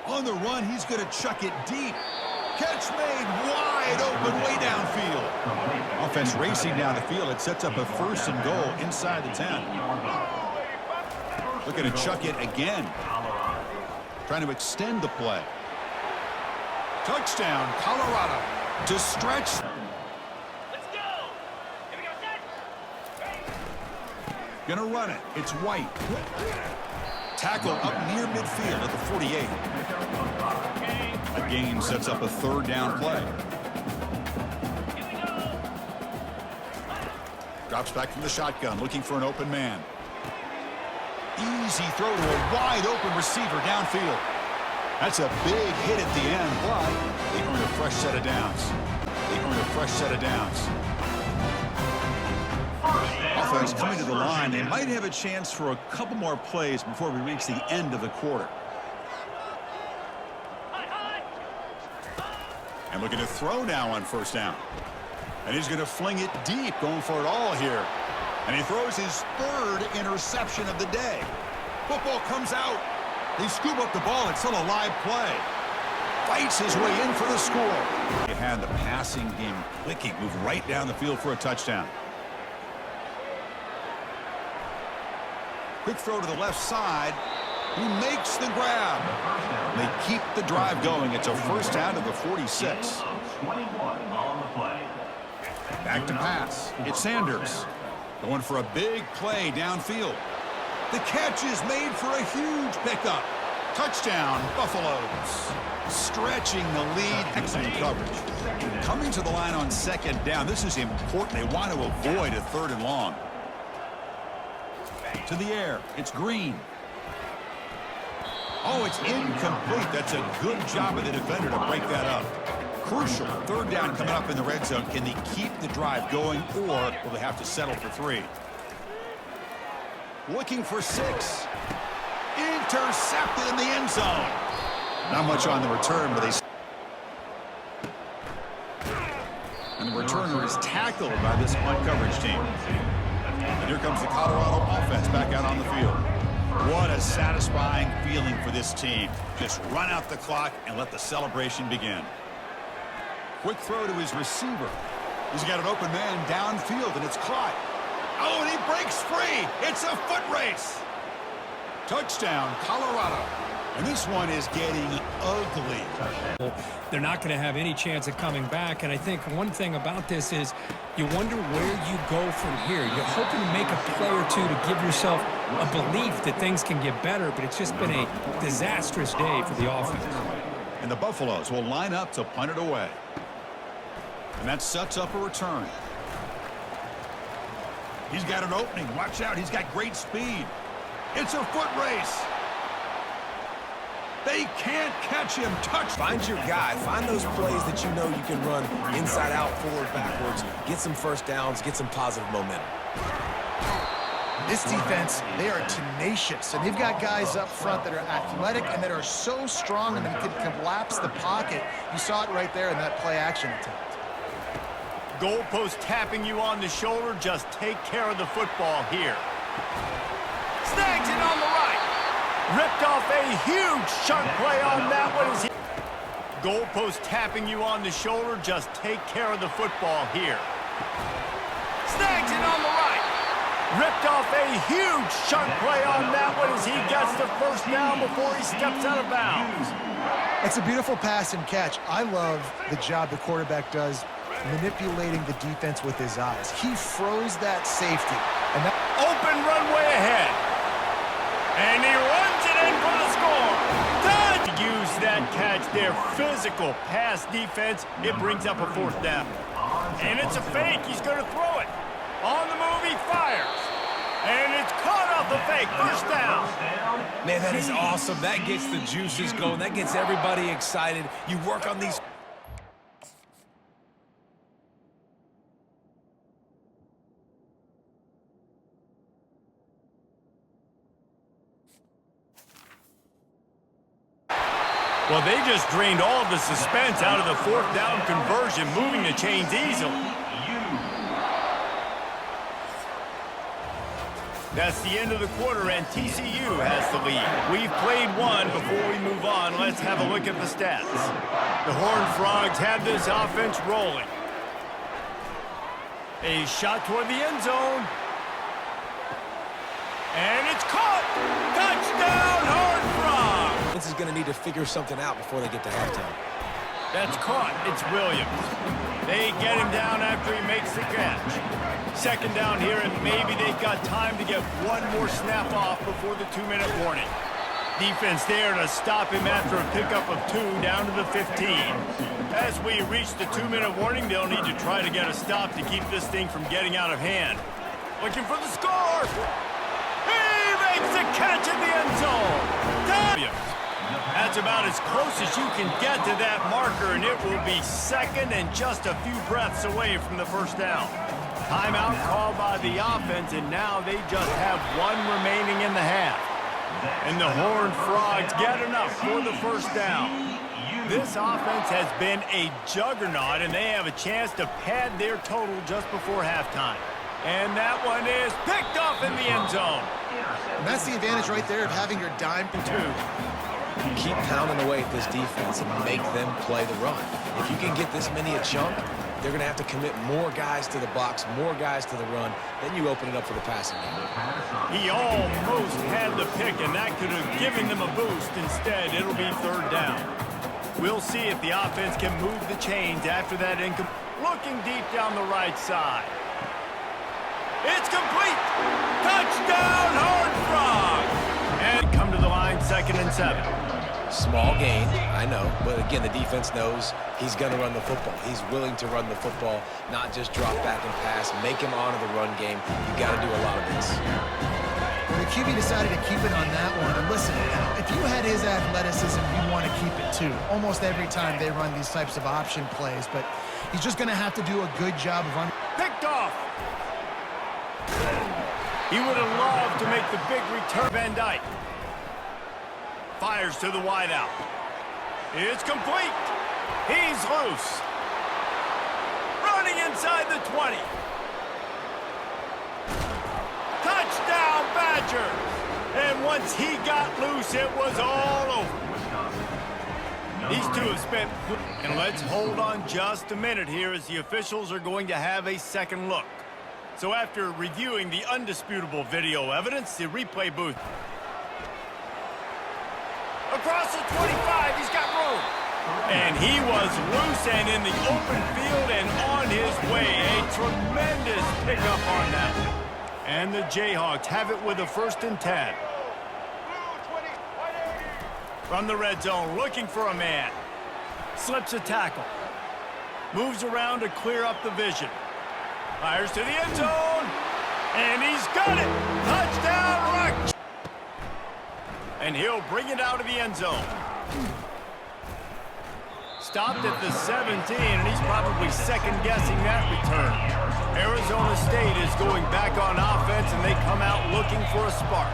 On the run, he's going to chuck it deep. Catch made wide open way downfield. Offense racing down the field. It sets up a 1st and goal inside the 10. Looking to chuck it again. Trying to extend the play. Touchdown, Colorado. To stretch. Gonna run it. It's White. Tackle up near midfield at the 48. A gain sets up a 3rd down play. Drops back from the shotgun, looking for an open man. Easy throw to a wide open receiver downfield. That's a big hit at the end, but they earn a fresh set of downs. Offense coming to the line. They might have a chance for a couple more plays before we reach the end of the quarter. And looking to throw now on 1st down. And he's going to fling it deep, going for it all here. And he throws his 3rd interception of the day. Football comes out. They scoop up the ball. It's still a live play. Fights his way in for the score. They had the passing game clicking, moved right down the field for a touchdown. Quick throw to the left side. He makes the grab. They keep the drive going. It's a first down to the 46. Back to pass. It's Sanders. Going for a big play downfield. The catch is made for a huge pickup. Touchdown, Buffaloes. Stretching the lead. Excellent coverage. Coming to the line on second down. This is important. They want to avoid a third and long. To the air. It's Green. Oh, it's incomplete. That's a good job of the defender to break that up. Crucial. Third down coming up in the red zone. Can they keep the drive going, or will they have to settle for 3? Looking for 6. Intercepted in the end zone. Not much on the return, but they... And the returner is tackled by this punt coverage team. And here comes the Colorado offense back out on the field. What a satisfying feeling for this team. Just run out the clock and let the celebration begin. Quick throw to his receiver. He's got an open man downfield, and it's caught. Oh, and he breaks free. It's a foot race. Touchdown, Colorado. And this one is getting ugly. They're not going to have any chance of coming back, and I think one thing about this is you wonder where you go from here. You're hoping to make a play or two to give yourself a belief that things can get better, but it's just been a disastrous day for the offense. And the Buffaloes will line up to punt it away. And that sets up a return. He's got an opening. Watch out. He's got great speed. It's a foot race. They can't catch him. Touch. Find your guy. Find those plays that you know you can run inside out, forward, backwards. Get some first downs. Get some positive momentum. This defense, they are tenacious, and they've got guys up front that are athletic and that are so strong and that can collapse the pocket. You saw it right there in that play-action attempt. Goalpost tapping you on the shoulder. Just take care of the football here. Snags it on the right. Ripped off a huge chunk play on that one. Goalpost tapping you on the shoulder. Just take care of the football here. Snags it on the right. Ripped off a huge chunk play on that one as he gets the first down before he steps out of bounds. It's a beautiful pass and catch. I love the job the quarterback does manipulating the defense with his eyes. He froze that safety. And that open runway ahead. And he runs it in for the score. Use that catch there. Physical pass defense. It brings up a fourth down. And it's a fake. He's going to throw it. On the move, he fires. And it's caught off the fake. First down. Man, that is awesome. That gets the juices going. That gets everybody excited. You work on these... Well, they just drained all of the suspense out of the fourth down conversion, moving the chains easily. That's the end of the quarter, and TCU has the lead. We've played one. Before we move on, let's have a look at the stats. The Horned Frogs have this offense rolling. A shot toward the end zone. And it's caught! Touchdown, Horned Frogs! This is going to need to figure something out before they get to halftime. That's caught. It's Williams. They get him down after he makes the catch. Second down here, and maybe they've got time to get one more snap off before the 2-minute warning. Defense there to stop him after a pickup of 2 down to the 15. As we reach the 2-minute warning, they'll need to try to get a stop to keep this thing from getting out of hand. Looking for the score. He makes the catch in the end zone. That's about as close as you can get to that marker, and it will be second and just a few breaths away from the first down. Timeout called by the offense, and now they just have 1 remaining in the half. And the Horned Frogs get enough for the first down. This offense has been a juggernaut, and they have a chance to pad their total just before halftime. And that one is picked off in the end zone. And that's the advantage right there of having your dime platoon. Keep pounding away at this defense and make them play the run. If you can get this many a chunk, they're going to have to commit more guys to the box, more guys to the run. Then you open it up for the passing game. He almost had the pick, and that could have given them a boost. Instead, it'll be third down. We'll see if the offense can move the chains after that incomplete. Looking deep down the right side. It's complete. Touchdown, Horned Frog. And come to the line, 2nd and 7. Small gain, I know, but again, the defense knows he's going to run the football. He's willing to run the football, not just drop back and pass, make him honor the run game. You got to do a lot of this. Well, the QB decided to keep it on that one. And listen, if you had his athleticism, you want to keep it too. Almost every time they run these types of option plays, but he's just going to have to do a good job of Picked off. He would have loved to make the big return. Van Dyke fires to the wideout. It's complete. He's loose. Running inside the 20. Touchdown, Badgers. And once he got loose, it was all over. These two have spent... And let's hold on just a minute here as the officials are going to have a second look. So after reviewing the undisputable video evidence, the replay booth... Across the 25, he's got room. And he was loose and in the open field and on his way. A tremendous pickup on that. And the Jayhawks have it with a 1st and 10. From the red zone, looking for a man. Slips a tackle. Moves around to clear up the vision. Fires to the end zone. And he's got it. Touchdown, Rock. And he'll bring it out of the end zone. Stopped at the 17, and he's probably second-guessing that return. Arizona State is going back on offense, and they come out looking for a spark.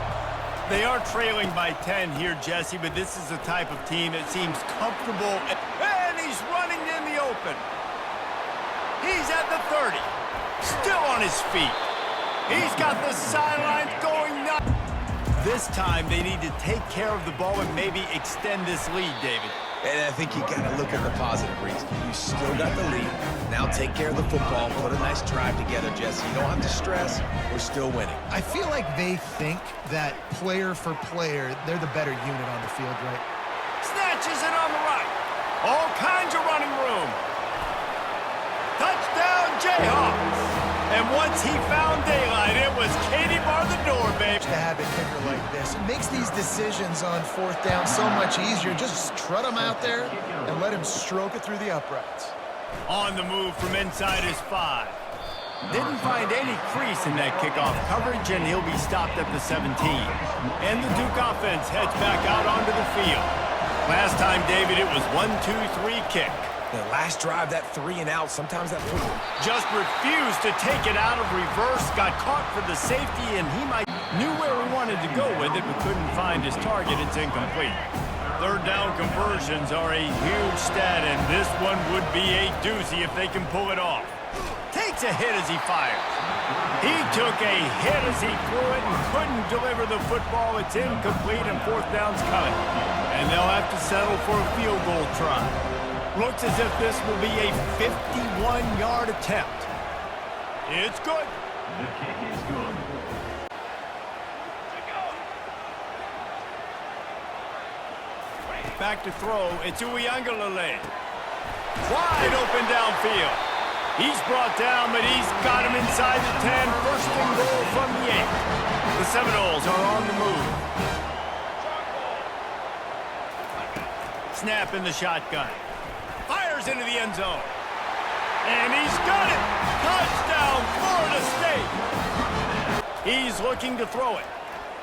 They are trailing by 10 here, Jesse, but this is the type of team that seems comfortable. And he's running in the open. He's at the 30. Still on his feet. He's got the sidelines going nuts. This time, they need to take care of the ball and maybe extend this lead, David. And I think you got to look at the positive reason. You still got the lead. Now take care of the football. Put a nice drive together, Jesse. You don't have to stress. We're still winning. I feel like they think that player for player, they're the better unit on the field, right? Snatches it on the right. All kinds of running room. Touchdown, Jayhawks. And once he found daylight, it was Katie bar the door, babe. To have a kicker like this, it makes these decisions on 4th down so much easier. Just trot him out there and let him stroke it through the uprights. On the move from inside his 5. Didn't find any crease in that kickoff coverage, and he'll be stopped at the 17. And the Duke offense heads back out onto the field. Last time, David, it was 1-2-3 kick. The last drive, that 3 and out, sometimes that puts him. Just refused to take it out of reverse, got caught for the safety, and he knew where he wanted to go with it, but couldn't find his target. It's incomplete. 3rd down conversions are a huge stat, and this one would be a doozy if they can pull it off. Takes a hit as he fires. He took a hit as he threw it and couldn't deliver the football. It's incomplete, and 4th down's coming. And they'll have to settle for a field goal try. Looks as if this will be a 51-yard attempt. It's good. The kick is good. Back to throw. It's Ucla. Wide open downfield. He's brought down, but he's got him inside the 10. 1st and goal from the 8. The Seminoles are on the move. Snap in the shotgun. Fires into the end zone. And he's got it. Touchdown, Florida State. He's looking to throw it.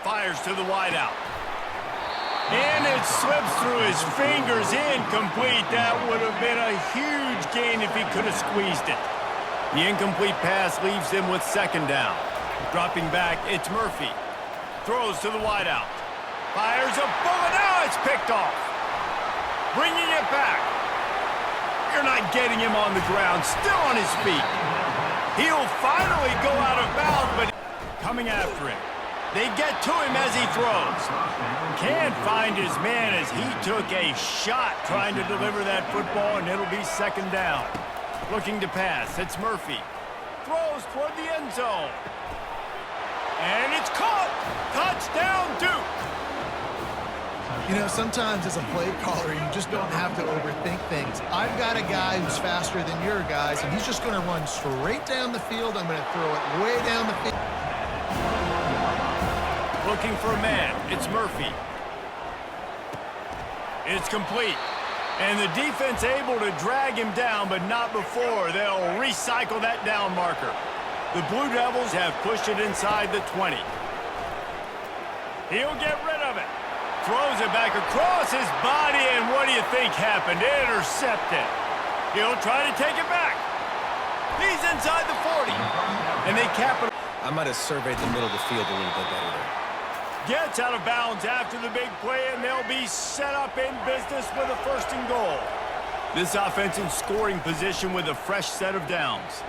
Fires to the wideout. And it slips through his fingers. Incomplete. That would have been a huge gain if he could have squeezed it. The incomplete pass leaves him with 2nd down. Dropping back, it's Murphy. Throws to the wideout. Fires a bullet. Now it's picked off. Bringing it back. You're not getting him on the ground. Still on his feet. He'll finally go out of bounds, but coming after him. They get to him as he throws. Can't find his man as he took a shot trying to deliver that football, and it'll be 2nd down. Looking to pass. It's Murphy. Throws toward the end zone. And it's caught! Touchdown, Duke! You know, sometimes as a play caller, you just don't have to overthink things. I've got a guy who's faster than your guys, and he's just going to run straight down the field. I'm going to throw it way down the field. Looking for a man. It's Murphy. It's complete. And the defense able to drag him down, but not before. They'll recycle that down marker. The Blue Devils have pushed it inside the 20. He'll get rid of it. Throws it back across his body, and what do you think happened? Intercepted. He'll try to take it back. He's inside the 40. And they cap it. I might have surveyed the middle of the field a little bit better there. Gets out of bounds after the big play, and they'll be set up in business with a 1st and goal. This offense in scoring position with a fresh set of downs.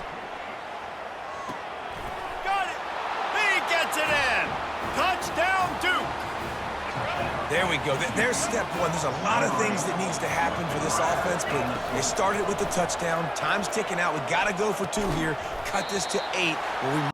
Got it! He gets it in! Touchdown, Duke! There we go. There's step one. There's a lot of things that needs to happen for this offense, but they started with the touchdown. Time's ticking out. We got to go for 2 here. Cut this to 8. Where we